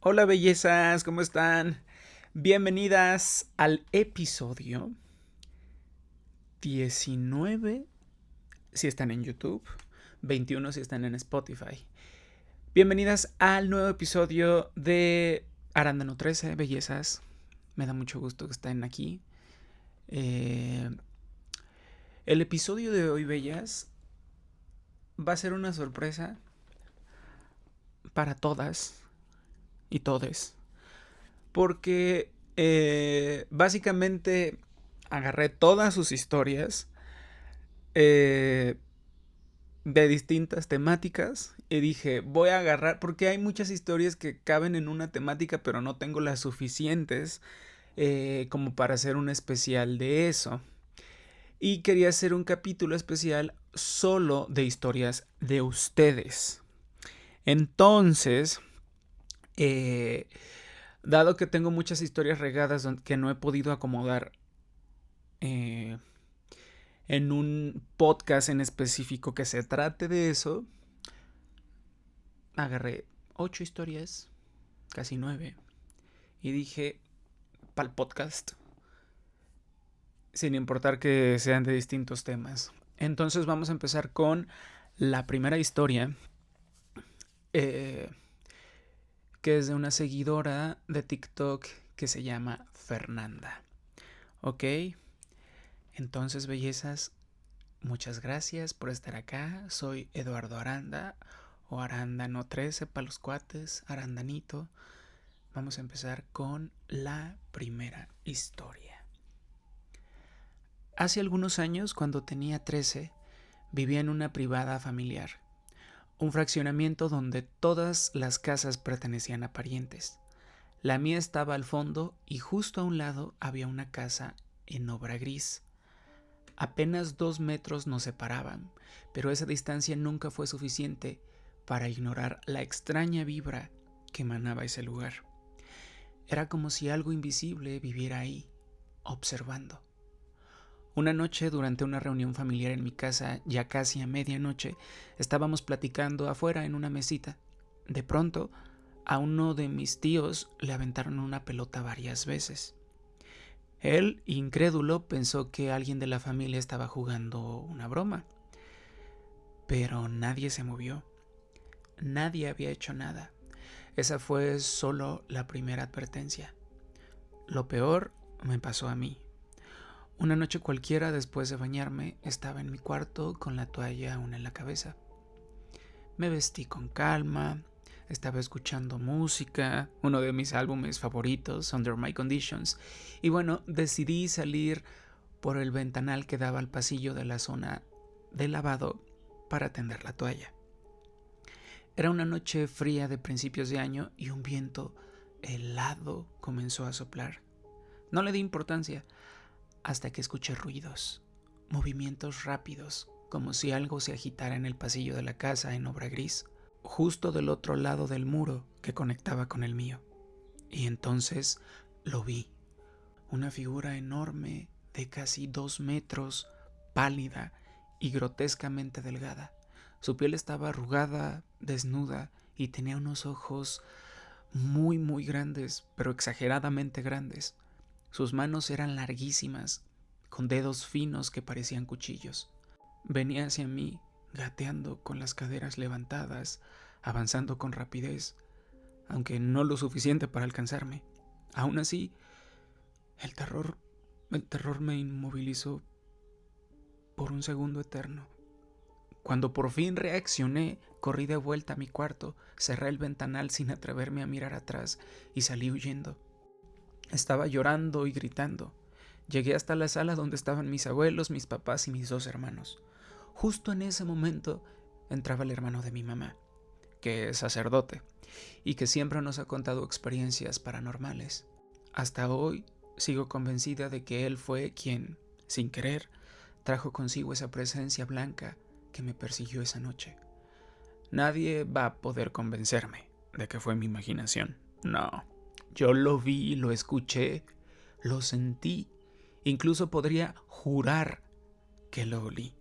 Hola bellezas, ¿cómo están? Bienvenidas al episodio 19 si están en YouTube, 21 si están en Spotify. Bienvenidas al nuevo episodio de Arándano 13, bellezas. Me da mucho gusto que estén aquí. El episodio de hoy, bellas, va a ser una sorpresa para todas y todes. Porque básicamente agarré todas sus historias eh, de distintas temáticas y dije, voy a agarrar, porque hay muchas historias que caben en una temática, pero no tengo las suficientes como para hacer un especial de eso. Y quería hacer un capítulo especial solo de historias de ustedes. Entonces, eh, dado que tengo muchas historias regadas que no he podido acomodar eh, en un podcast en específico que se trate de eso, agarré 8 historias, casi 9, y dije, para el podcast, sin importar que sean de distintos temas. Entonces vamos a empezar con la primera historia, eh, que es de una seguidora de TikTok que se llama Fernanda. Ok, entonces bellezas, muchas gracias por estar acá. Soy Eduardo Aranda, o Arándano 13 para los cuates, Arandanito. Vamos a empezar con la primera historia. Hace algunos años, cuando tenía 13, vivía en una privada familiar, un fraccionamiento donde todas las casas pertenecían a parientes. La mía estaba al fondo y justo a un lado había una casa en obra gris. Apenas 2 metros nos separaban, pero esa distancia nunca fue suficiente para ignorar la extraña vibra que emanaba ese lugar. Era como si algo invisible viviera ahí, observando. Una noche, durante una reunión familiar en mi casa, ya casi a medianoche, estábamos platicando afuera en una mesita. De pronto, a uno de mis tíos le aventaron una pelota varias veces. Él, incrédulo, pensó que alguien de la familia estaba jugando una broma. Pero nadie se movió. Nadie había hecho nada. Esa fue solo la primera advertencia. Lo peor me pasó a mí. Una noche cualquiera, después de bañarme, estaba en mi cuarto con la toalla aún en la cabeza. Me vestí con calma, estaba escuchando música, uno de mis álbumes favoritos, Under My Conditions, y bueno, decidí salir por el ventanal que daba al pasillo de la zona de lavado para tender la toalla. Era una noche fría de principios de año y un viento helado comenzó a soplar. No le di importancia hasta que escuché ruidos, movimientos rápidos, como si algo se agitara en el pasillo de la casa en obra gris, justo del otro lado del muro que conectaba con el mío. Y entonces lo vi, una figura enorme de casi 2 metros, pálida y grotescamente delgada. Su piel estaba arrugada, desnuda, y tenía unos ojos muy grandes, pero exageradamente grandes. Sus manos eran larguísimas, con dedos finos que parecían cuchillos. Venía hacia mí, gateando con las caderas levantadas, avanzando con rapidez, aunque no lo suficiente para alcanzarme. Aún así, el terror me inmovilizó por un segundo eterno. Cuando por fin reaccioné, corrí de vuelta a mi cuarto, cerré el ventanal sin atreverme a mirar atrás y salí huyendo. Estaba llorando y gritando. Llegué hasta la sala donde estaban mis abuelos, mis papás y mis 2 hermanos. Justo en ese momento entraba el hermano de mi mamá, que es sacerdote, y que siempre nos ha contado experiencias paranormales. Hasta hoy sigo convencida de que él fue quien, sin querer, trajo consigo esa presencia blanca que me persiguió esa noche. Nadie va a poder convencerme de que fue mi imaginación. No, yo lo vi, lo escuché, lo sentí, incluso podría jurar que lo olí.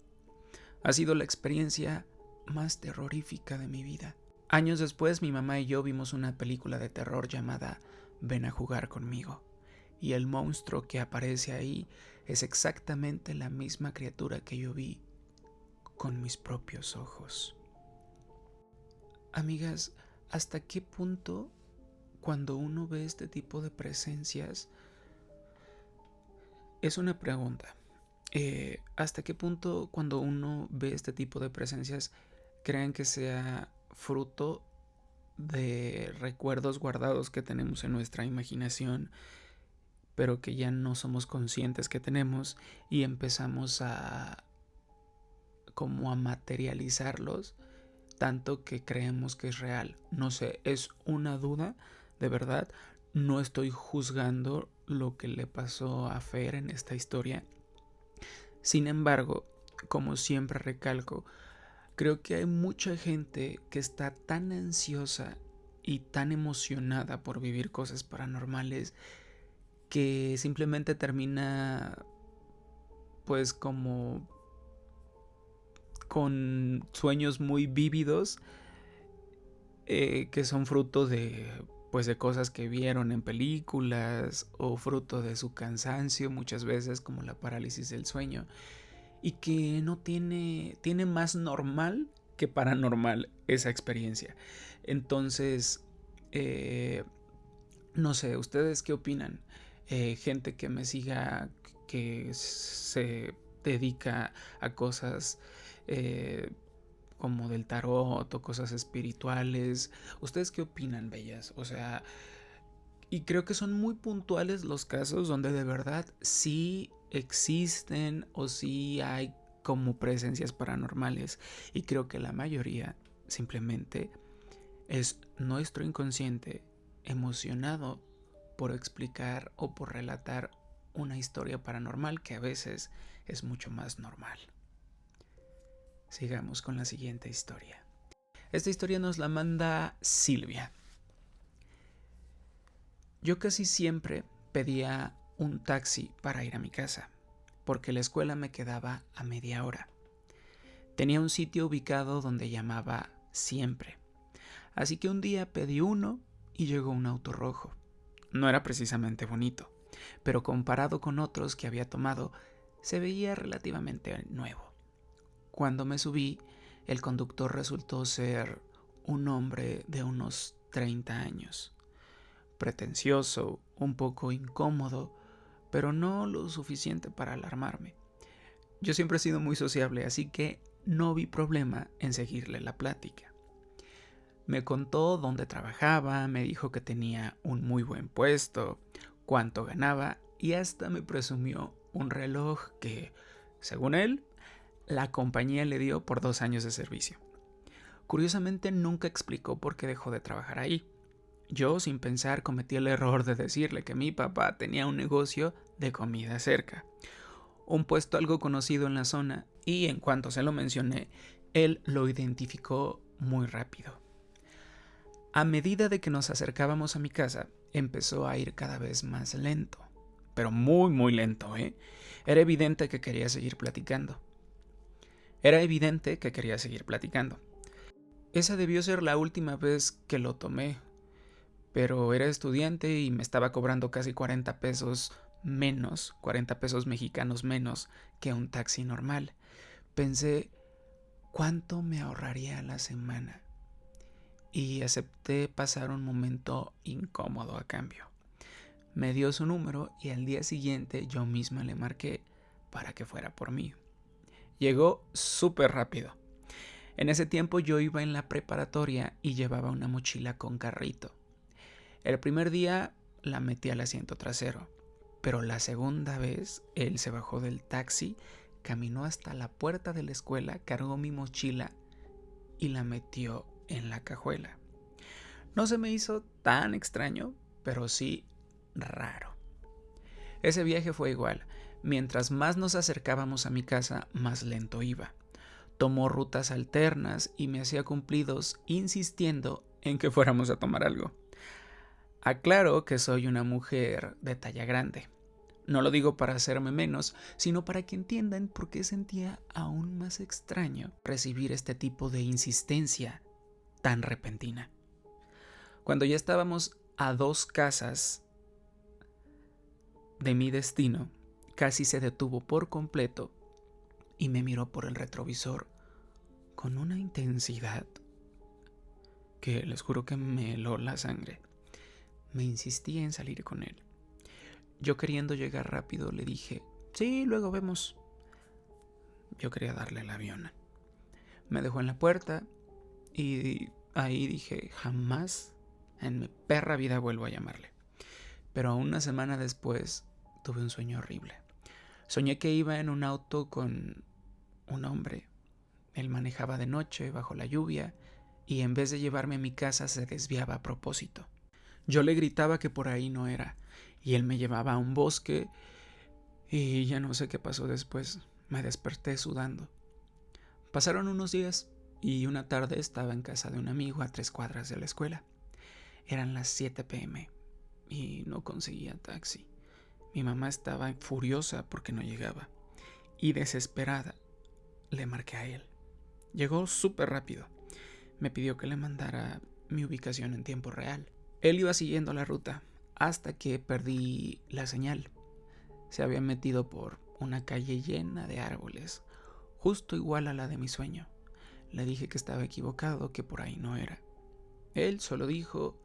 Ha sido la experiencia más terrorífica de mi vida. Años después, mi mamá y yo vimos una película de terror llamada Ven a jugar conmigo, y el monstruo que aparece ahí es exactamente la misma criatura que yo vi con mis propios ojos. Amigas, ¿hasta qué punto cuando uno ve este tipo de presencias? Es una pregunta. ¿Hasta qué punto cuando uno ve este tipo de presencias creen que sea fruto de recuerdos guardados que tenemos en nuestra imaginación, pero que ya no somos conscientes que tenemos y empezamos a como a materializarlos tanto que creemos que es real? No sé, es una duda, de verdad. No estoy juzgando lo que le pasó a Fer en esta historia. Sin embargo, como siempre recalco, creo que hay mucha gente que está tan ansiosa y tan emocionada por vivir cosas paranormales que simplemente termina pues como con sueños muy vívidos, que son fruto de pues de cosas que vieron en películas o fruto de su cansancio muchas veces, como la parálisis del sueño, y que no tiene más normal que paranormal esa experiencia. Entonces, no sé, ¿ustedes qué opinan? Gente que me siga, que se dedica a cosas como del tarot o cosas espirituales. ¿Ustedes qué opinan, bellas? O sea, y creo que son muy puntuales los casos donde de verdad sí existen o sí hay como presencias paranormales. Y creo que la mayoría simplemente es nuestro inconsciente emocionado por explicar o por relatar una historia paranormal que a veces es mucho más normal. Sigamos con la siguiente historia. Esta historia nos la manda Silvia. Yo casi siempre pedía un taxi para ir a mi casa, porque la escuela me quedaba a media hora. Tenía un sitio ubicado donde llamaba siempre. Así que un día pedí uno y llegó un auto rojo. No era precisamente bonito, pero comparado con otros que había tomado, se veía relativamente nuevo. Cuando me subí, el conductor resultó ser un hombre de unos 30 años. Pretencioso, un poco incómodo, pero no lo suficiente para alarmarme. Yo siempre he sido muy sociable, así que no vi problema en seguirle la plática. Me contó dónde trabajaba, me dijo que tenía un muy buen puesto, cuánto ganaba y hasta me presumió un reloj que, según él, la compañía le dio por 2 años de servicio. Curiosamente nunca explicó por qué dejó de trabajar ahí. Yo, sin pensar, cometí el error de decirle que mi papá tenía un negocio de comida cerca, un puesto algo conocido en la zona, y en cuanto se lo mencioné, él lo identificó muy rápido. A medida de que nos acercábamos a mi casa, empezó a ir cada vez más lento, pero muy muy lento, ¿eh? Era evidente que quería seguir platicando. Esa debió ser la última vez que lo tomé, pero era estudiante y me estaba cobrando casi 40 pesos menos, 40 pesos mexicanos menos que un taxi normal. Pensé, ¿cuánto me ahorraría a la semana? Y acepté pasar un momento incómodo a cambio. Me dio su número y al día siguiente yo misma le marqué para que fuera por mí. Llegó súper rápido. En ese tiempo yo iba en la preparatoria y llevaba una mochila con carrito. El primer día la metí al asiento trasero, pero la segunda vez él se bajó del taxi, caminó hasta la puerta de la escuela, cargó mi mochila y la metió en la cajuela. No se me hizo tan extraño, pero sí raro. Ese viaje fue igual. Mientras más nos acercábamos a mi casa, más lento iba. Tomó rutas alternas y me hacía cumplidos insistiendo en que fuéramos a tomar algo. Aclaro que soy una mujer de talla grande. No lo digo para hacerme menos, sino para que entiendan por qué sentía aún más extraño recibir este tipo de insistencia tan repentina. Cuando ya estábamos a 2 casas de mi destino, casi se detuvo por completo y me miró por el retrovisor con una intensidad que les juro que me heló la sangre. Me insistía en salir con él. Yo, queriendo llegar rápido, le dije: sí, luego vemos. Yo quería darle el avión. Me dejó en la puerta y ahí dije: jamás en mi perra vida vuelvo a llamarle. Pero una semana después tuve un sueño horrible. Soñé que iba en un auto con un hombre. Él manejaba de noche bajo la lluvia y en vez de llevarme a mi casa se desviaba a propósito. Yo le gritaba que por ahí no era y él me llevaba a un bosque y ya no sé qué pasó después. Me desperté sudando. Pasaron unos días y una tarde estaba en casa de un amigo a 3 cuadras de la escuela. Eran las 7 p.m. y no conseguía taxi. Mi mamá estaba furiosa porque no llegaba y desesperada le marqué a él. Llegó súper rápido. Me pidió que le mandara mi ubicación en tiempo real. Él iba siguiendo la ruta hasta que perdí la señal. Se había metido por una calle llena de árboles, justo igual a la de mi sueño. Le dije que estaba equivocado, que por ahí no era. Él solo dijo: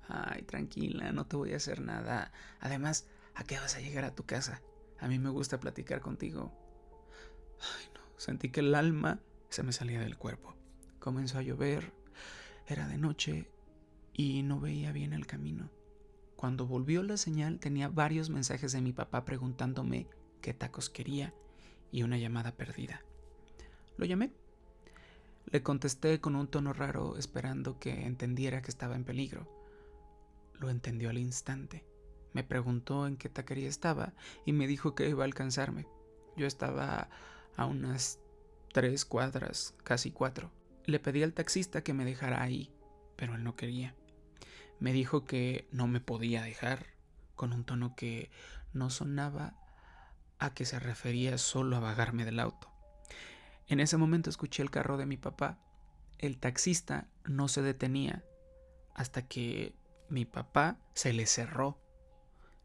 ay, tranquila, no te voy a hacer nada. Además, ¿a qué vas a llegar a tu casa? A mí me gusta platicar contigo. Ay, no, sentí que el alma se me salía del cuerpo. Comenzó a llover, era de noche y no veía bien el camino. Cuando volvió la señal tenía varios mensajes de mi papá preguntándome qué tacos quería y una llamada perdida. Lo llamé. Le contesté con un tono raro, esperando que entendiera que estaba en peligro. Lo entendió al instante. Me preguntó en qué taquería estaba y me dijo que iba a alcanzarme. Yo estaba a unas 3 cuadras, casi 4. Le pedí al taxista que me dejara ahí, pero él no quería. Me dijo que no me podía dejar, con un tono que no sonaba a que se refería solo a bajarme del auto. En ese momento escuché el carro de mi papá. El taxista no se detenía hasta que mi papá se le cerró.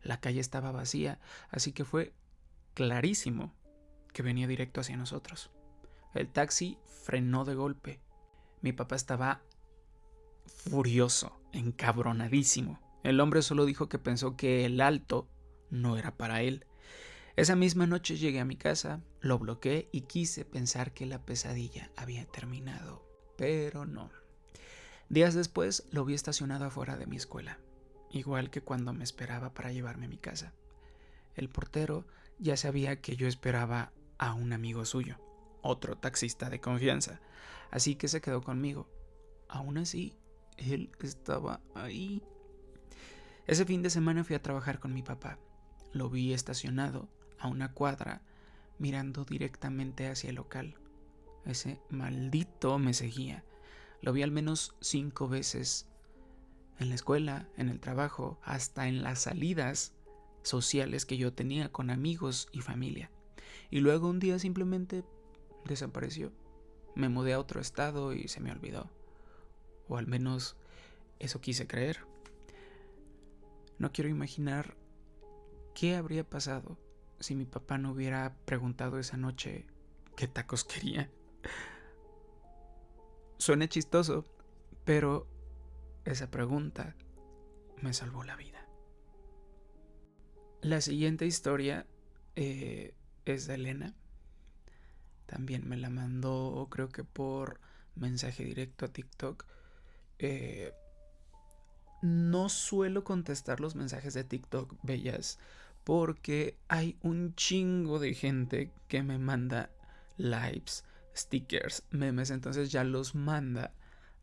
La calle estaba vacía, así que fue clarísimo que venía directo hacia nosotros. El taxi frenó de golpe. Mi papá estaba furioso, encabronadísimo. El hombre solo dijo que pensó que el alto no era para él. Esa misma noche llegué a mi casa, lo bloqueé y quise pensar que la pesadilla había terminado, pero no. Días después lo vi estacionado afuera de mi escuela, igual que cuando me esperaba para llevarme a mi casa. El portero ya sabía que yo esperaba a un amigo suyo, otro taxista de confianza, así que se quedó conmigo. Aún así, él estaba ahí. Ese fin de semana fui a trabajar con mi papá. Lo vi estacionado a una cuadra, mirando directamente hacia el local. Ese maldito me seguía. Lo vi al menos 5 veces. En la escuela, en el trabajo, hasta en las salidas sociales que yo tenía con amigos y familia. Y luego un día simplemente desapareció. Me mudé a otro estado y se me olvidó. O al menos eso quise creer. No quiero imaginar qué habría pasado si mi papá no hubiera preguntado esa noche qué tacos quería. Suena chistoso, pero esa pregunta me salvó la vida. La siguiente historia es de Elena. También me la mandó, creo que por mensaje directo a TikTok. No suelo contestar los mensajes de TikTok, bellas, porque hay un chingo de gente que me manda lives, stickers, memes, entonces ya los manda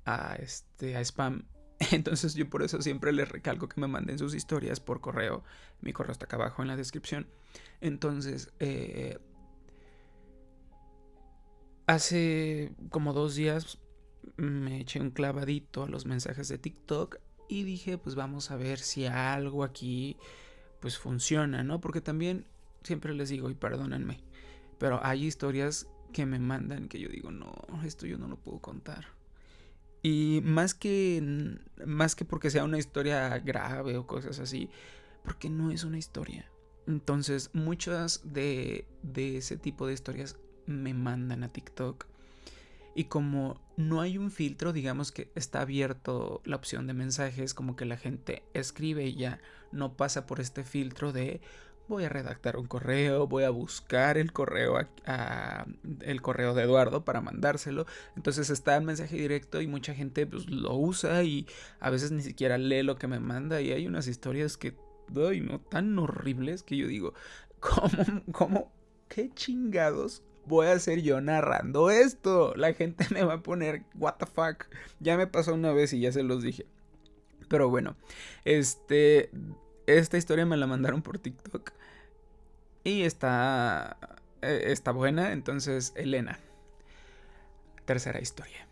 a spam. Entonces yo por eso siempre les recalco que me manden sus historias por correo. Mi correo está acá abajo en la descripción. Entonces, hace como 2 días me eché un clavadito a los mensajes de TikTok y dije, pues vamos a ver si algo aquí pues funciona, ¿no? Porque también siempre les digo, y perdónenme, pero hay historias que me mandan que yo digo, no, esto yo no lo puedo contar. Y más que porque sea una historia grave o cosas así, porque no es una historia. Entonces, muchas de ese tipo de historias me mandan a TikTok. Y como no hay un filtro, digamos que está abierto la opción de mensajes, como que la gente escribe y ya no pasa por este filtro de voy a redactar un correo, voy a buscar el correo el correo de Eduardo para mandárselo. Entonces está el mensaje directo y mucha gente pues lo usa y a veces ni siquiera lee lo que me manda y hay unas historias que doy, no tan horribles que yo digo, ¿cómo, qué chingados voy a hacer yo narrando esto? La gente me va a poner, what the fuck. Ya me pasó una vez y ya se los dije. Pero bueno, esta historia me la mandaron por TikTok y está buena. Entonces, Elena, tercera historia.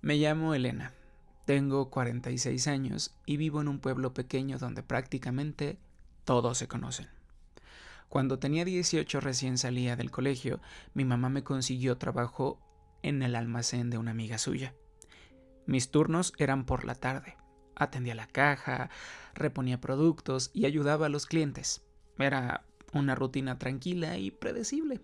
Me llamo Elena, tengo 46 años y vivo en un pueblo pequeño donde prácticamente todos se conocen. Cuando tenía 18 recién salía del colegio, mi mamá me consiguió trabajo en el almacén de una amiga suya. Mis turnos eran por la tarde. Atendía la caja, reponía productos y ayudaba a los clientes. Era una rutina tranquila y predecible.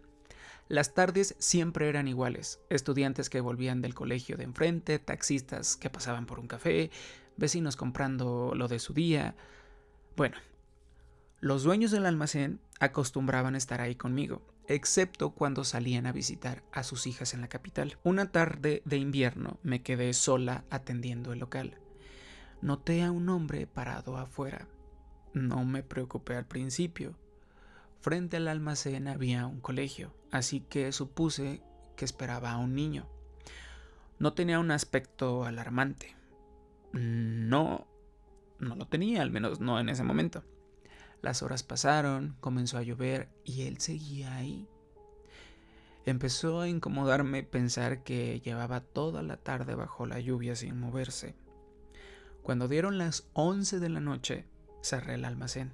Las tardes siempre eran iguales. Estudiantes que volvían del colegio de enfrente, taxistas que pasaban por un café, vecinos comprando lo de su día. Bueno, los dueños del almacén acostumbraban estar ahí conmigo, excepto cuando salían a visitar a sus hijas en la capital. Una tarde de invierno me quedé sola atendiendo el local. Noté a un hombre parado afuera. No me preocupé al principio. Frente al almacén había un colegio, así que supuse que esperaba a un niño. No tenía un aspecto alarmante. No lo tenía, al menos no en ese momento. Las horas pasaron, comenzó a llover y él seguía ahí. Empezó a incomodarme pensar que llevaba toda la tarde bajo la lluvia sin moverse. Cuando dieron las 11 de la noche, cerré el almacén.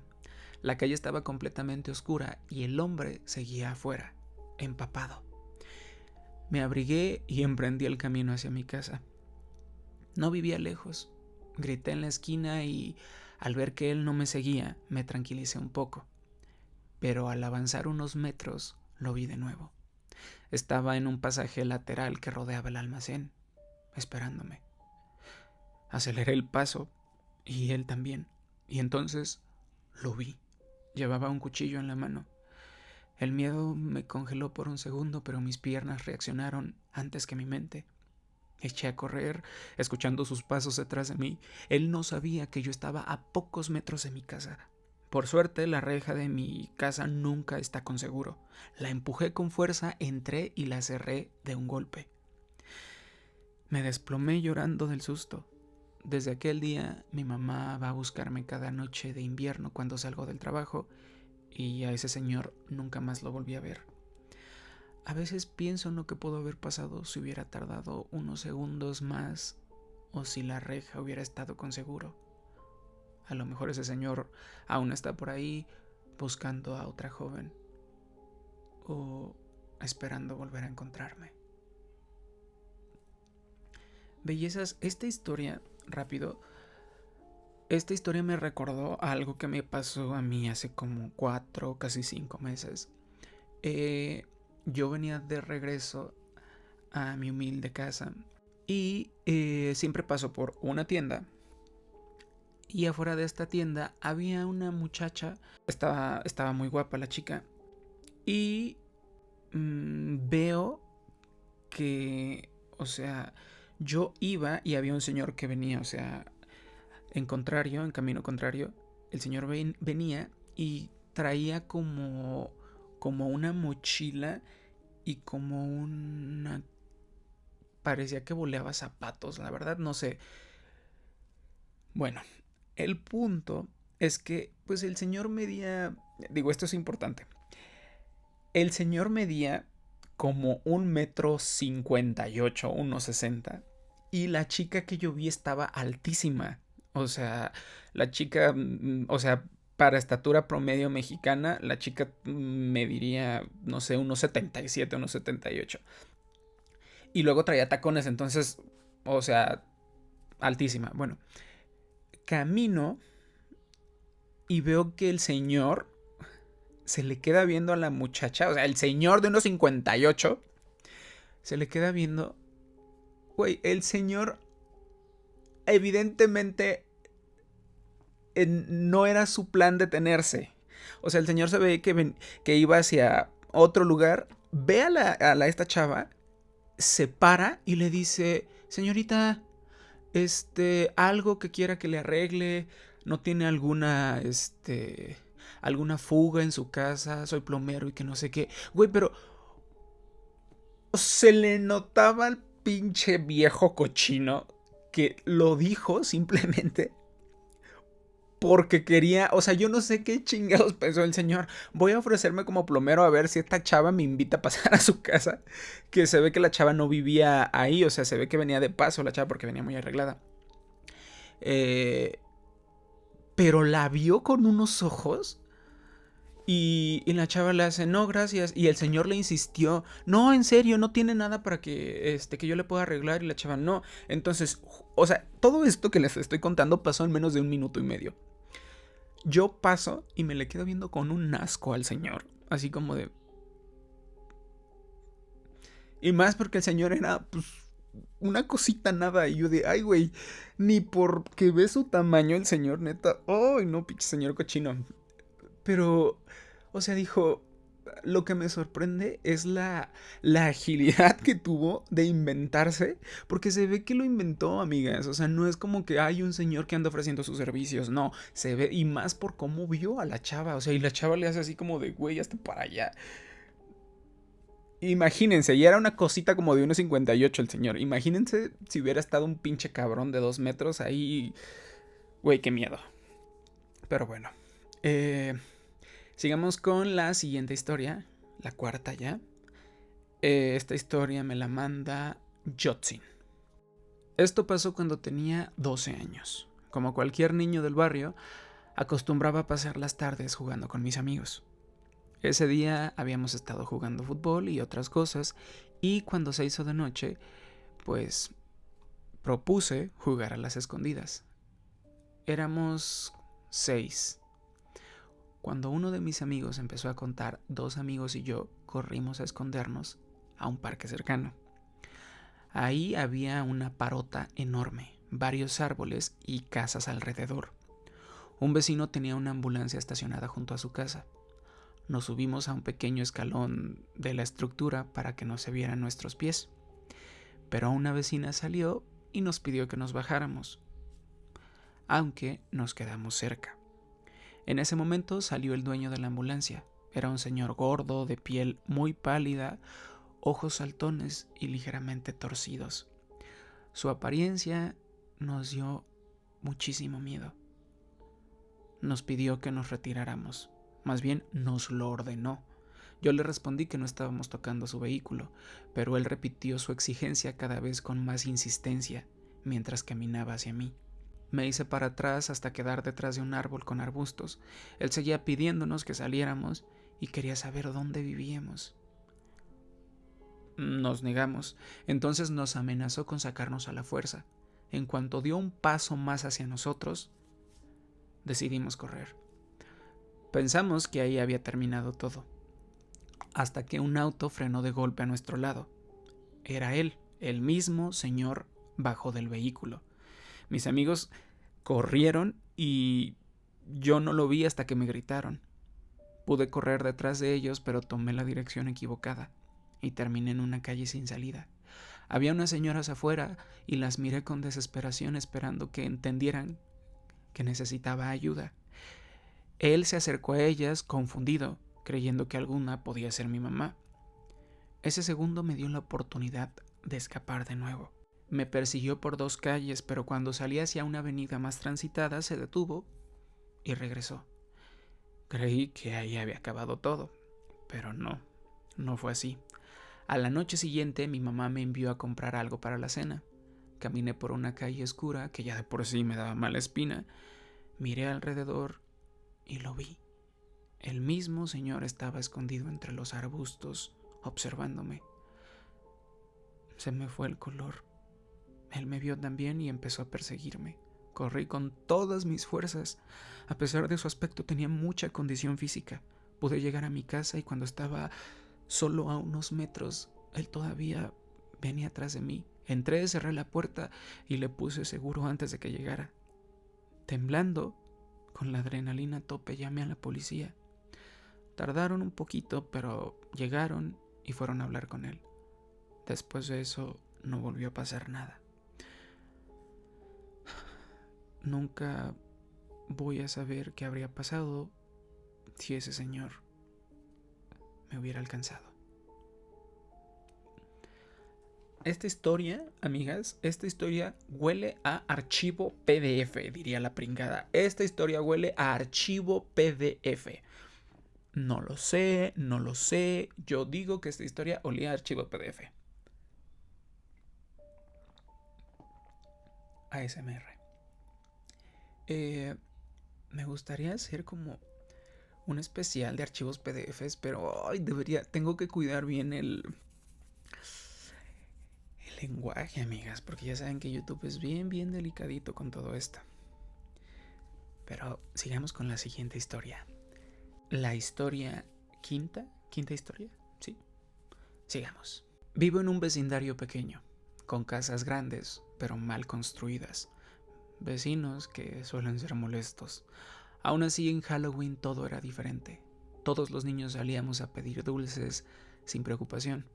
La calle estaba completamente oscura y el hombre seguía afuera, empapado. Me abrigué y emprendí el camino hacia mi casa. No vivía lejos. Grité en la esquina y, al ver que él no me seguía, me tranquilicé un poco. Pero al avanzar unos metros, lo vi de nuevo. Estaba en un pasaje lateral que rodeaba el almacén, esperándome. Aceleré el paso, y él también, y entonces lo vi. Llevaba un cuchillo en la mano. El miedo me congeló por un segundo, pero mis piernas reaccionaron antes que mi mente. Eché a correr, escuchando sus pasos detrás de mí. Él no sabía que yo estaba a pocos metros de mi casa. Por suerte, la reja de mi casa nunca está con seguro. La empujé con fuerza, entré y la cerré de un golpe. Me desplomé llorando del susto. Desde aquel día, mi mamá va a buscarme cada noche de invierno cuando salgo del trabajo, y a ese señor nunca más lo volví a ver. A veces pienso en lo que pudo haber pasado si hubiera tardado unos segundos más o si la reja hubiera estado con seguro. A lo mejor ese señor aún está por ahí buscando a otra joven o esperando volver a encontrarme. Bellezas, esta historia me recordó a algo que me pasó a mí hace como 4, casi 5 meses. Yo venía de regreso a mi humilde casa y siempre paso por una tienda. Y afuera de esta tienda había una muchacha, estaba muy guapa la chica, y veo que, o sea, yo iba y había un señor que venía, o sea, en camino contrario, el señor venía y traía como una mochila y como una... parecía que boleaba zapatos, la verdad no sé. Bueno, el punto es que pues el señor medía, digo, esto es importante, el señor medía como 1,58 m, 1,60 m, y la chica que yo vi estaba altísima. O sea, la chica, o sea, para estatura promedio mexicana, la chica mediría, no sé, 1,77 m, 1,78 m. Y luego traía tacones, entonces O sea, altísima. Bueno, camino y veo que el señor se le queda viendo a la muchacha. O sea, el señor de unos 58 se le queda viendo. Güey, el señor evidentemente no era su plan detenerse. O sea, el señor se ve que iba hacia otro lugar, ve a esta chava, se para y le dice, señorita, algo que quiera que le arregle, no tiene alguna fuga en su casa, soy plomero y que no sé qué. Güey, pero se le notaba al pinche viejo cochino que lo dijo simplemente porque quería, o sea, yo no sé qué chingados pensó el señor. Voy a ofrecerme como plomero a ver si esta chava me invita a pasar a su casa. Que se ve que la chava no vivía ahí, o sea, se ve que venía de paso la chava porque venía muy arreglada. Pero la vio con unos ojos y la chava le hace, no, gracias. Y el señor le insistió, no, en serio, no tiene nada para que yo le pueda arreglar. Y la chava, no. Entonces, o sea, todo esto que les estoy contando pasó en menos de 1 minuto y medio. Yo paso y me le quedo viendo con un asco al señor. Así como de... Y más porque el señor era, pues, una cosita nada. Y yo de, ay, güey, ni porque ve su tamaño el señor, neta. Ay, no, pinche señor cochino. Pero, o sea, dijo, lo que me sorprende es la agilidad que tuvo de inventarse, porque se ve que lo inventó, amigas. O sea, no es como que hay un señor que anda ofreciendo sus servicios, no, se ve, y más por cómo vio a la chava. O sea, y la chava le hace así como de, güey, hasta para allá. Imagínense, y era una cosita como de 1,58 el señor. Imagínense si hubiera estado un pinche cabrón de 2 metros ahí. Güey, qué miedo. Pero bueno. Sigamos con la siguiente historia. La cuarta ya. Esta historia me la manda Jotsin. Esto pasó cuando tenía 12 años. Como cualquier niño del barrio, acostumbraba a pasar las tardes jugando con mis amigos. Ese día habíamos estado jugando fútbol y otras cosas, y cuando se hizo de noche, pues propuse jugar a las escondidas. Éramos 6. Cuando uno de mis amigos empezó a contar, 2 amigos y yo corrimos a escondernos a un parque cercano. Ahí había una parota enorme, varios árboles y casas alrededor. Un vecino tenía una ambulancia estacionada junto a su casa. Nos subimos a un pequeño escalón de la estructura para que no se vieran nuestros pies. Pero una vecina salió y nos pidió que nos bajáramos, aunque nos quedamos cerca. En ese momento salió el dueño de la ambulancia. Era un señor gordo, de piel muy pálida, ojos saltones y ligeramente torcidos. Su apariencia nos dio muchísimo miedo. Nos pidió que nos retiráramos. Más bien, nos lo ordenó. Yo le respondí que no estábamos tocando su vehículo, pero él repitió su exigencia cada vez con más insistencia, mientras caminaba hacia mí. Me hice para atrás hasta quedar detrás de un árbol con arbustos. Él seguía pidiéndonos que saliéramos y quería saber dónde vivíamos. Nos negamos. Entonces nos amenazó con sacarnos a la fuerza. En cuanto dio un paso más hacia nosotros, decidimos correr. Pensamos que ahí había terminado todo, hasta que un auto frenó de golpe a nuestro lado. Era él, el mismo señor, bajó del vehículo. Mis amigos corrieron y yo no lo vi hasta que me gritaron. Pude correr detrás de ellos, pero tomé la dirección equivocada y terminé en una calle sin salida. Había unas señoras afuera y las miré con desesperación esperando que entendieran que necesitaba ayuda. Él se acercó a ellas confundido, creyendo que alguna podía ser mi mamá. Ese segundo me dio la oportunidad de escapar de nuevo. Me persiguió por 2 calles, pero cuando salí hacia una avenida más transitada se detuvo y regresó. Creí que ahí había acabado todo, pero no fue así. A la noche siguiente mi mamá me envió a comprar algo para la cena. Caminé por una calle oscura que ya de por sí me daba mala espina. Miré alrededor y lo vi. El mismo señor estaba escondido entre los arbustos, observándome. Se me fue el color. Él me vio también y empezó a perseguirme. Corrí con todas mis fuerzas. A pesar de su aspecto, tenía mucha condición física. Pude llegar a mi casa y cuando estaba solo a unos metros, él todavía venía atrás de mí. Entré, cerré la puerta y le puse seguro antes de que llegara. Temblando, con la adrenalina a tope, llamé a la policía. Tardaron un poquito, pero llegaron y fueron a hablar con él. Después de eso, no volvió a pasar nada. Nunca voy a saber qué habría pasado si ese señor me hubiera alcanzado. Esta historia, amigas, esta historia huele a archivo PDF, diría la pringada. Esta historia huele a archivo PDF. No lo sé, no lo sé. Yo digo que esta historia olía a archivo PDF. ASMR. Me gustaría hacer como un especial de archivos PDFs, pero tengo que cuidar bien el lenguaje, amigas, porque ya saben que YouTube es bien delicadito con todo esto. Pero sigamos con la siguiente historia. La historia quinta historia, sí. Sigamos. Vivo en un vecindario pequeño, con casas grandes, pero mal construidas. Vecinos que suelen ser molestos. Aún así, en Halloween todo era diferente. Todos los niños salíamos a pedir dulces sin preocupación.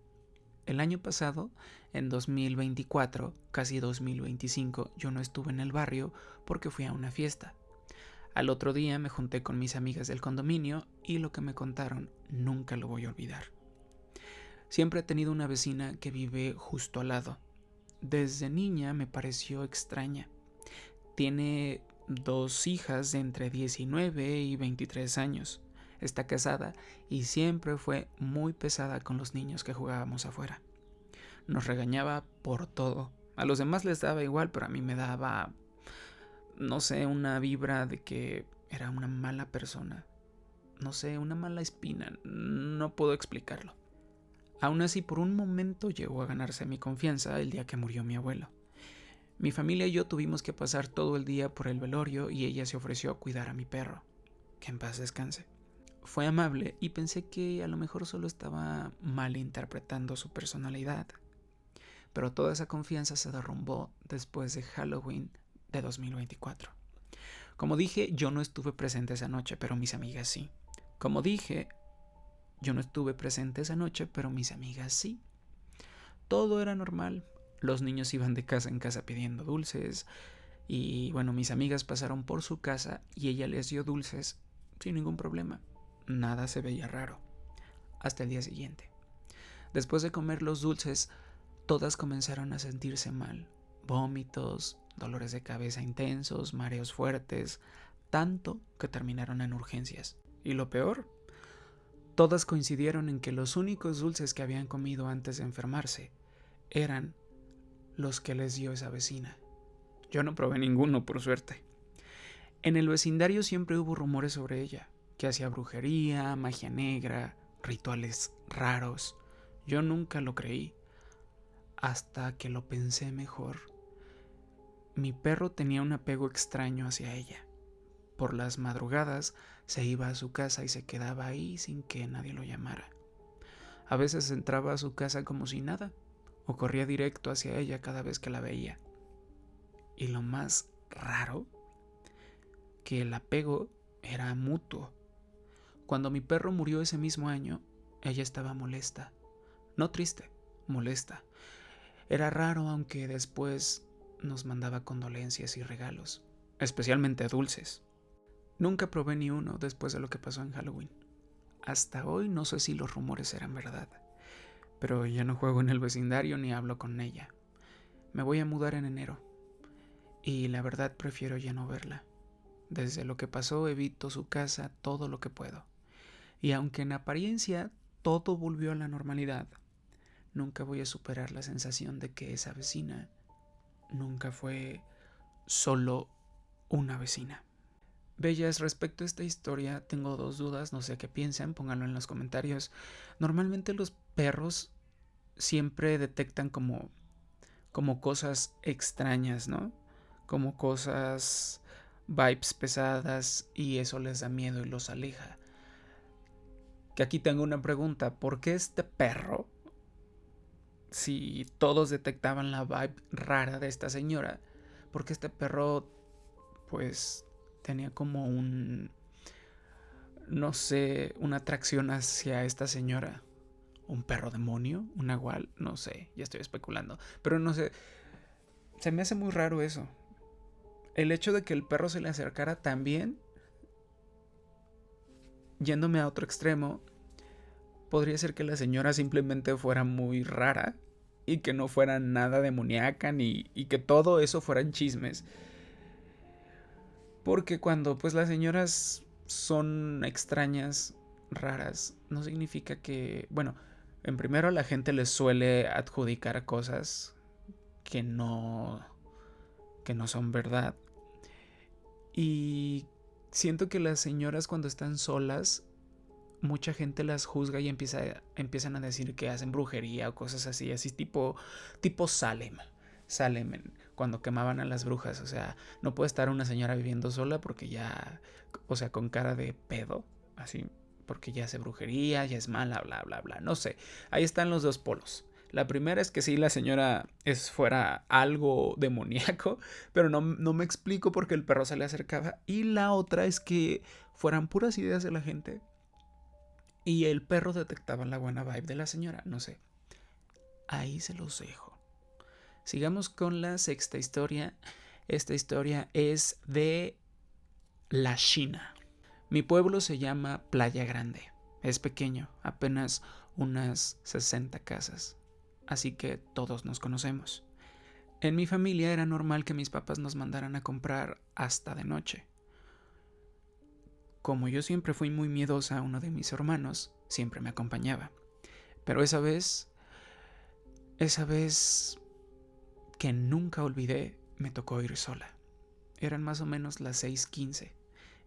El año pasado, en 2024, casi 2025, yo no estuve en el barrio porque fui a una fiesta. Al otro día me junté con mis amigas del condominio y lo que me contaron nunca lo voy a olvidar. Siempre he tenido una vecina que vive justo al lado. Desde niña me pareció extraña. Tiene 2 hijas de entre 19 y 23 años. Está casada y siempre fue muy pesada con los niños que jugábamos afuera. Nos regañaba por todo. A los demás les daba igual, pero a mí me daba, no sé, una vibra de que era una mala persona. No sé, una mala espina. No puedo explicarlo. Aún así, por un momento llegó a ganarse mi confianza el día que murió mi abuelo. Mi familia y yo tuvimos que pasar todo el día por el velorio y ella se ofreció a cuidar a mi perro. Que en paz descanse. Fue amable y pensé que a lo mejor solo estaba malinterpretando su personalidad. Pero toda esa confianza se derrumbó después de Halloween de 2024. Como dije, yo no estuve presente esa noche, pero mis amigas sí. Todo era normal. Los niños iban de casa en casa pidiendo dulces. Y bueno, mis amigas pasaron por su casa y ella les dio dulces sin ningún problema. Nada se veía raro. Hasta el día siguiente. Después de comer los dulces, todas comenzaron a sentirse mal. Vómitos, dolores de cabeza intensos, mareos fuertes, tanto que terminaron en urgencias. Y lo peor, todas coincidieron en que los únicos dulces que habían comido antes de enfermarse eran los que les dio esa vecina. Yo no probé ninguno, por suerte. En el vecindario siempre hubo rumores sobre ella, que hacía brujería, magia negra, rituales raros. Yo nunca lo creí, hasta que lo pensé mejor. Mi perro tenía un apego extraño hacia ella. Por las madrugadas se iba a su casa y se quedaba ahí sin que nadie lo llamara. A veces entraba a su casa como si nada, o corría directo hacia ella cada vez que la veía. Y lo más raro, que el apego era mutuo. Cuando mi perro murió ese mismo año, ella estaba molesta. No triste, molesta. Era raro, aunque después nos mandaba condolencias y regalos, especialmente dulces. Nunca probé ni uno después de lo que pasó en Halloween. Hasta hoy no sé si los rumores eran verdad, pero ya no juego en el vecindario ni hablo con ella. Me voy a mudar en enero y la verdad prefiero ya no verla. Desde lo que pasó evito su casa todo lo que puedo. Y aunque en apariencia todo volvió a la normalidad, nunca voy a superar la sensación de que esa vecina nunca fue solo una vecina. Bellas, respecto a esta historia tengo 2 dudas, no sé qué piensan, pónganlo en los comentarios. Normalmente los perros siempre detectan como como cosas extrañas, ¿no? Como cosas, vibes pesadas, y eso les da miedo y los aleja. Que aquí tengo una pregunta: ¿por qué este perro, si todos detectaban la vibe rara de esta señora, por qué este perro pues tenía como no sé, una atracción hacia esta señora? ¿Un perro demonio? ¿Un nahual? No sé, ya estoy especulando. Pero no sé, se me hace muy raro eso. El hecho de que el perro se le acercara también, yéndome a otro extremo, podría ser que la señora simplemente fuera muy rara y que no fuera nada demoníaca y que todo eso fueran chismes. Porque cuando pues las señoras son extrañas, raras, no significa que, bueno, en primero la gente les suele adjudicar cosas que no que no son verdad. Y siento que las señoras, cuando están solas, mucha gente las juzga y empiezan a decir que hacen brujería o cosas así, así tipo Salem. Cuando quemaban a las brujas. O sea, no puede estar una señora viviendo sola porque ya, o sea, con cara de pedo, así, porque ya hace brujería, ya es mala, bla, bla, bla. No sé, ahí están los dos polos. La primera es que sí, la señora fuera algo demoníaco, pero no me explico por qué el perro se le acercaba. Y la otra es que fueran puras ideas de la gente y el perro detectaba la buena vibe de la señora. No sé, ahí se los dejo. Sigamos con la sexta historia. Esta historia es de la China. Mi pueblo se llama Playa Grande. Es pequeño, apenas unas 60 casas. Así que todos nos conocemos. En mi familia era normal que mis papás nos mandaran a comprar hasta de noche. Como yo siempre fui muy miedosa, uno de mis hermanos siempre me acompañaba. Pero esa vez que nunca olvidé, me tocó ir sola. Eran más o menos las 6:15.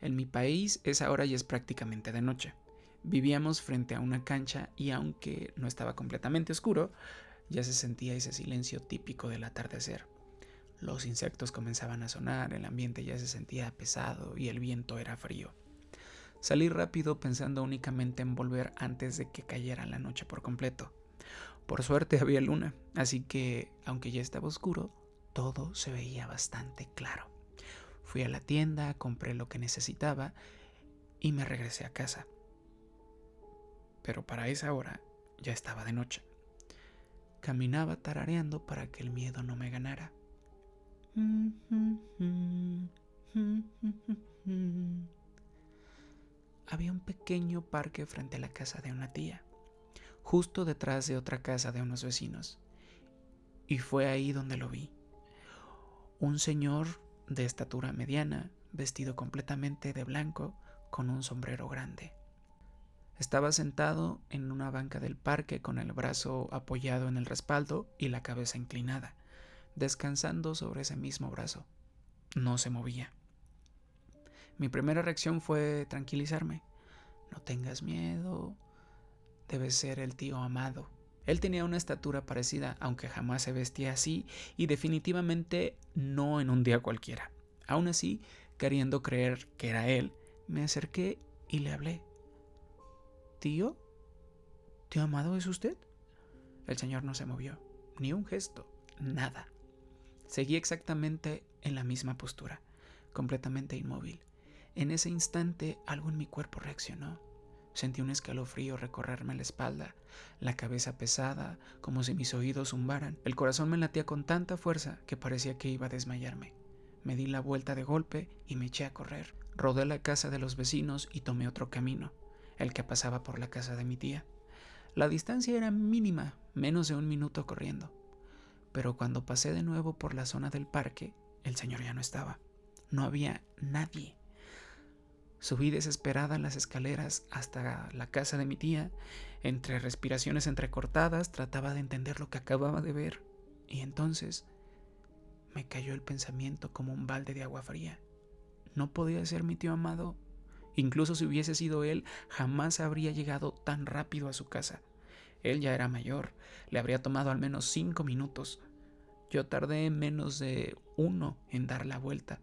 En mi país esa hora ya es prácticamente de noche. Vivíamos frente a una cancha y aunque no estaba completamente oscuro, ya se sentía ese silencio típico del atardecer. Los insectos comenzaban a sonar, el ambiente ya se sentía pesado y el viento era frío. Salí rápido pensando únicamente en volver antes de que cayera la noche por completo. Por suerte había luna, así que, aunque ya estaba oscuro, todo se veía bastante claro. Fui a la tienda, compré lo que necesitaba y me regresé a casa. Pero para esa hora ya estaba de noche. Caminaba tarareando para que el miedo no me ganara. Había un pequeño parque frente a la casa de una tía, justo detrás de otra casa de unos vecinos. Y fue ahí donde lo vi. Un señor de estatura mediana, vestido completamente de blanco, con un sombrero grande. Estaba sentado en una banca del parque con el brazo apoyado en el respaldo y la cabeza inclinada, descansando sobre ese mismo brazo. No se movía. Mi primera reacción fue tranquilizarme. No tengas miedo, debe ser el tío Amado. Él tenía una estatura parecida, aunque jamás se vestía así, y definitivamente no en un día cualquiera. Aún así, queriendo creer que era él, me acerqué y le hablé. ¿Tío? ¿Tío Amado es usted? El señor no se movió, ni un gesto, nada. Seguí exactamente en la misma postura, completamente inmóvil. En ese instante algo en mi cuerpo reaccionó. Sentí un escalofrío recorrerme la espalda, la cabeza pesada, como si mis oídos zumbaran. El corazón me latía con tanta fuerza que parecía que iba a desmayarme. Me di la vuelta de golpe y me eché a correr. Rodé la casa de los vecinos y tomé otro camino, el que pasaba por la casa de mi tía. La distancia era mínima, menos de 1 minuto corriendo. Pero cuando pasé de nuevo por la zona del parque, el señor ya no estaba. No había nadie. Subí desesperada las escaleras hasta la casa de mi tía. Entre respiraciones entrecortadas trataba de entender lo que acababa de ver. Y entonces me cayó el pensamiento como un balde de agua fría. No podía ser mi tío Amado. Incluso si hubiese sido él, jamás habría llegado tan rápido a su casa. Él ya era mayor, le habría tomado al menos 5 minutos. Yo tardé menos de uno en dar la vuelta.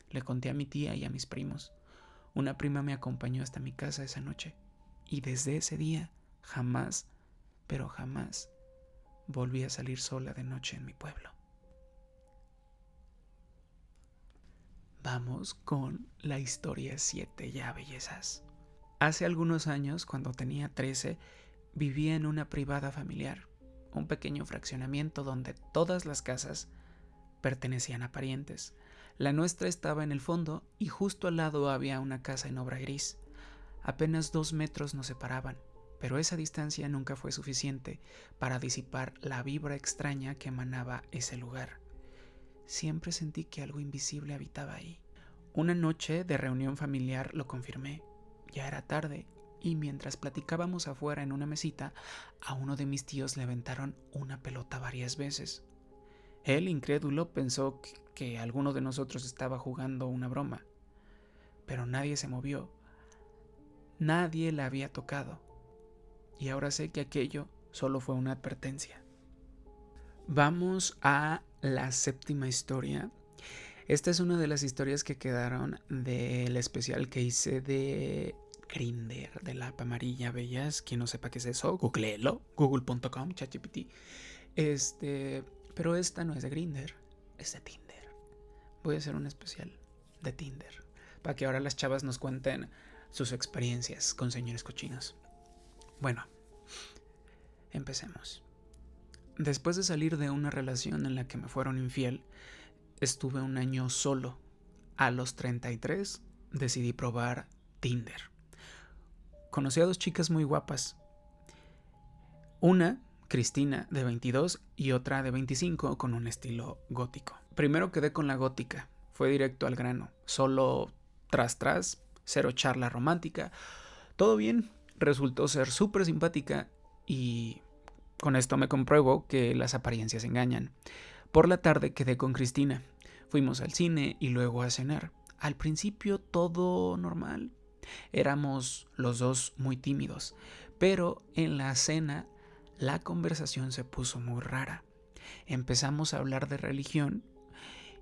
Le conté a mi tía y a mis primos. Una prima me acompañó hasta mi casa esa noche. Y desde ese día, jamás, pero jamás, volví a salir sola de noche en mi pueblo. Vamos con la historia 7 ya, bellezas. Hace algunos años, cuando tenía 13, vivía en una privada familiar, un pequeño fraccionamiento donde todas las casas pertenecían a parientes. La nuestra estaba en el fondo y justo al lado había una casa en obra gris. Apenas 2 metros nos separaban, pero esa distancia nunca fue suficiente para disipar la vibra extraña que emanaba ese lugar. Siempre sentí que algo invisible habitaba ahí. Una noche de reunión familiar lo confirmé. Ya era tarde y mientras platicábamos afuera en una mesita, a uno de mis tíos le aventaron una pelota varias veces. Él, incrédulo, pensó que alguno de nosotros estaba jugando una broma, pero nadie se movió. Nadie la había tocado. Y ahora sé que aquello solo fue una advertencia. Vamos a la 7ª historia. Esta es una de las historias que quedaron del especial que hice de Grindr, de la app amarilla, bellas. Quien no sepa qué es eso, googleelo, google.com, ChatGPT. Pero esta no es de Grindr, es de Tinder. Voy a hacer un especial de Tinder, para que ahora las chavas nos cuenten sus experiencias con señores cochinos. Bueno, empecemos. Después de salir de una relación en la que me fueron infiel, estuve un año solo. A los 33 decidí probar Tinder. Conocí a 2 chicas muy guapas. Una, Cristina, de 22, y otra de 25, con un estilo gótico. Primero quedé con la gótica. Fue directo al grano. Solo tras, cero charla romántica. Todo bien. Resultó ser súper simpática y con esto me compruebo que las apariencias engañan. Por la tarde quedé con Cristina. Fuimos al cine y luego a cenar. Al principio todo normal. Éramos los dos muy tímidos, pero en la cena la conversación se puso muy rara. Empezamos a hablar de religión.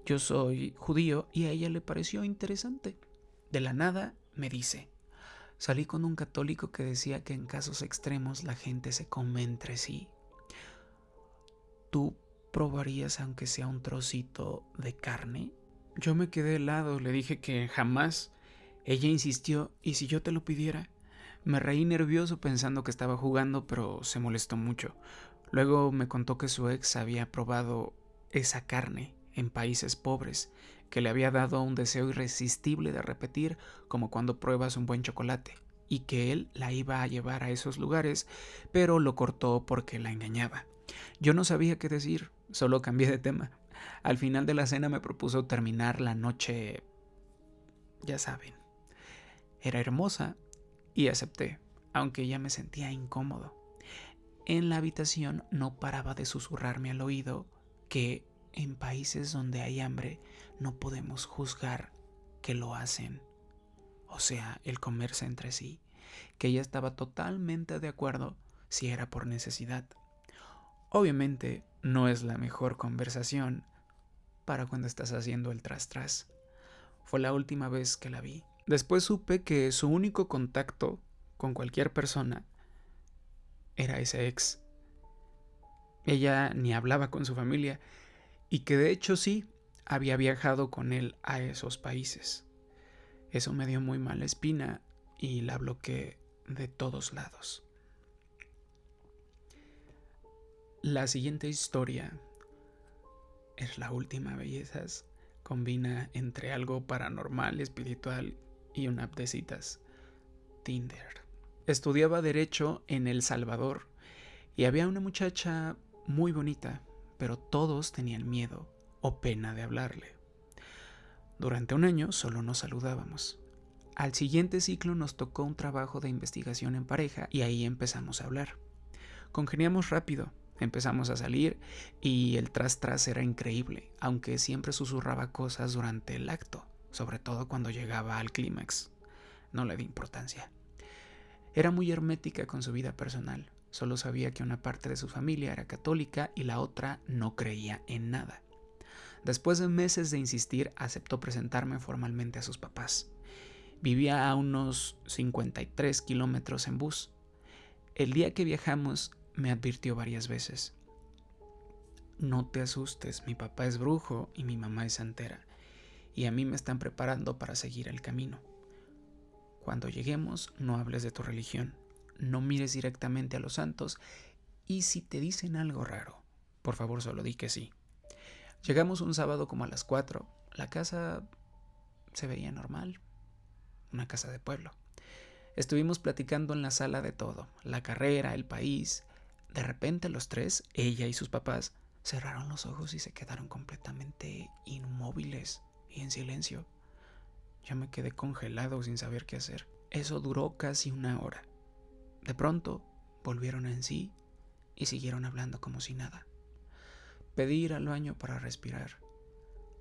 Yo soy judío y a ella le pareció interesante. De la nada me dice: salí con un católico que decía que en casos extremos la gente se come entre sí. ¿Tú probarías aunque sea un trocito de carne? Yo me quedé helado, le dije que jamás. Ella insistió: ¿y si yo te lo pidiera? Me reí nervioso pensando que estaba jugando, pero se molestó mucho. Luego me contó que su ex había probado esa carne en países pobres, que le había dado un deseo irresistible de repetir, como cuando pruebas un buen chocolate, y que él la iba a llevar a esos lugares, pero lo cortó porque la engañaba. Yo no sabía qué decir, solo cambié de tema. Al final de la cena me propuso terminar la noche, ya saben. Era hermosa y acepté, aunque ya me sentía incómodo. En la habitación no paraba de susurrarme al oído que en países donde hay hambre no podemos juzgar que lo hacen, o sea, el comerse entre sí, que ella estaba totalmente de acuerdo si era por necesidad. Obviamente no es la mejor conversación para cuando estás haciendo el tras. Fue la última vez que la vi. Después supe que su único contacto con cualquier persona era ese ex. Ella ni hablaba con su familia y que de hecho sí había viajado con él a esos países. Eso me dio muy mala espina y la bloqueé de todos lados. La siguiente historia es la última, bellezas. Combina entre algo paranormal, espiritual y una app de citas. Tinder. Estudiaba Derecho en El Salvador y había una muchacha muy bonita, pero todos tenían miedo o pena de hablarle. Durante un año solo nos saludábamos. Al siguiente ciclo nos tocó un trabajo de investigación en pareja y ahí empezamos a hablar. Congeniamos rápido, empezamos a salir y el tras era increíble, aunque siempre susurraba cosas durante el acto, sobre todo cuando llegaba al clímax. No le di importancia. Era muy hermética con su vida personal. Solo sabía que una parte de su familia era católica y la otra no creía en nada. Después de meses de insistir, aceptó presentarme formalmente a sus papás. Vivía a unos 53 kilómetros en bus. El día que viajamos, me advirtió varias veces: no te asustes, mi papá es brujo y mi mamá es santera, y a mí me están preparando para seguir el camino. Cuando lleguemos, no hables de tu religión, no mires directamente a los santos, y si te dicen algo raro, por favor solo di que sí. Llegamos un sábado como a las 4. La casa se veía normal, una casa de pueblo. Estuvimos platicando en la sala de todo, la carrera, el país. De repente los tres, ella y sus papás, cerraron los ojos y se quedaron completamente inmóviles y en silencio. Yo me quedé congelado sin saber qué hacer. Eso duró casi 1 hora. De pronto volvieron en sí y siguieron hablando como si nada. Pedí ir al baño para respirar.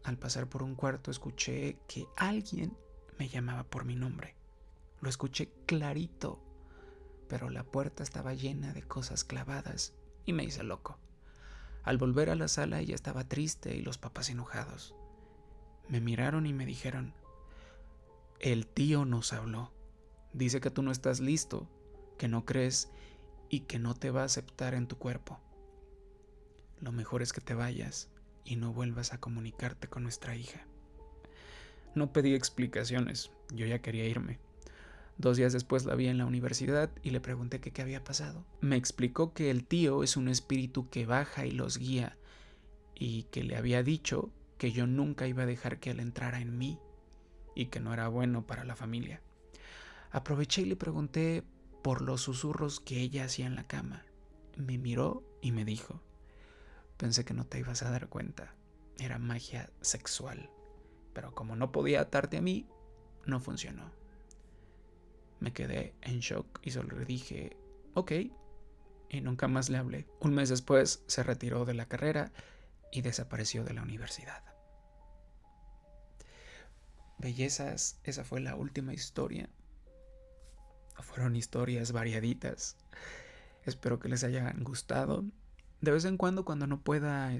Al pasar por un cuarto escuché que alguien me llamaba por mi nombre. Lo escuché clarito, pero la puerta estaba llena de cosas clavadas y me hice loco. Al volver a la sala ella estaba triste y los papás enojados. Me miraron y me dijeron: el tío nos habló. Dice que tú no estás listo, que no crees y que no te va a aceptar en tu cuerpo. Lo mejor es que te vayas y no vuelvas a comunicarte con nuestra hija. No pedí explicaciones, yo ya quería irme. 2 días después la vi en la universidad y le pregunté qué había pasado. Me explicó que el tío es un espíritu que baja y los guía, y que le había dicho que yo nunca iba a dejar que él entrara en mí y que no era bueno para la familia. Aproveché y le pregunté por los susurros que ella hacía en la cama. Me miró y me dijo: pensé que no te ibas a dar cuenta, era magia sexual, pero como no podía atarte a mí, no funcionó. Me quedé en shock y solo le dije: ok, y nunca más le hablé. Un mes después se retiró de la carrera y desapareció de la universidad. Bellezas, esa fue la última historia. Fueron historias variaditas. Espero que les hayan gustado. De vez en cuando no pueda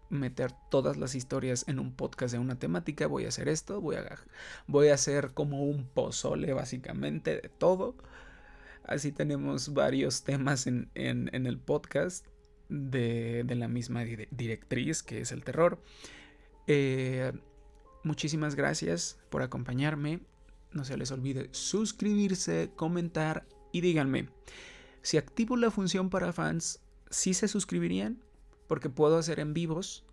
meter todas las historias en un podcast de una temática, voy a hacer esto, voy a hacer como un pozole básicamente de todo. Así tenemos varios temas en el podcast de la misma directriz, que es el terror. Muchísimas gracias por acompañarme. No se les olvide suscribirse, comentar y díganme, si activo la función para fans, ¿sí se suscribirían? Porque puedo hacer en vivos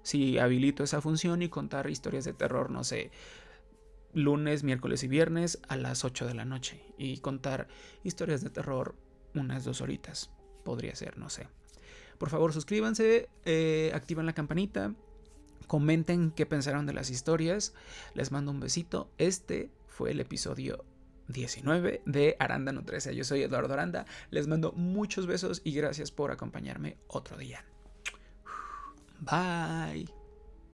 si habilito esa función y contar historias de terror, no sé, lunes, miércoles y viernes a las 8 de la noche, y contar historias de terror unas 2 horitas. Podría ser, no sé. Por favor, suscríbanse, activen la campanita, comenten qué pensaron de las historias. Les mando un besito. Este fue el episodio 19 de Arándano 13. Yo soy Eduardo Aranda. Les mando muchos besos y gracias por acompañarme otro día. Bye.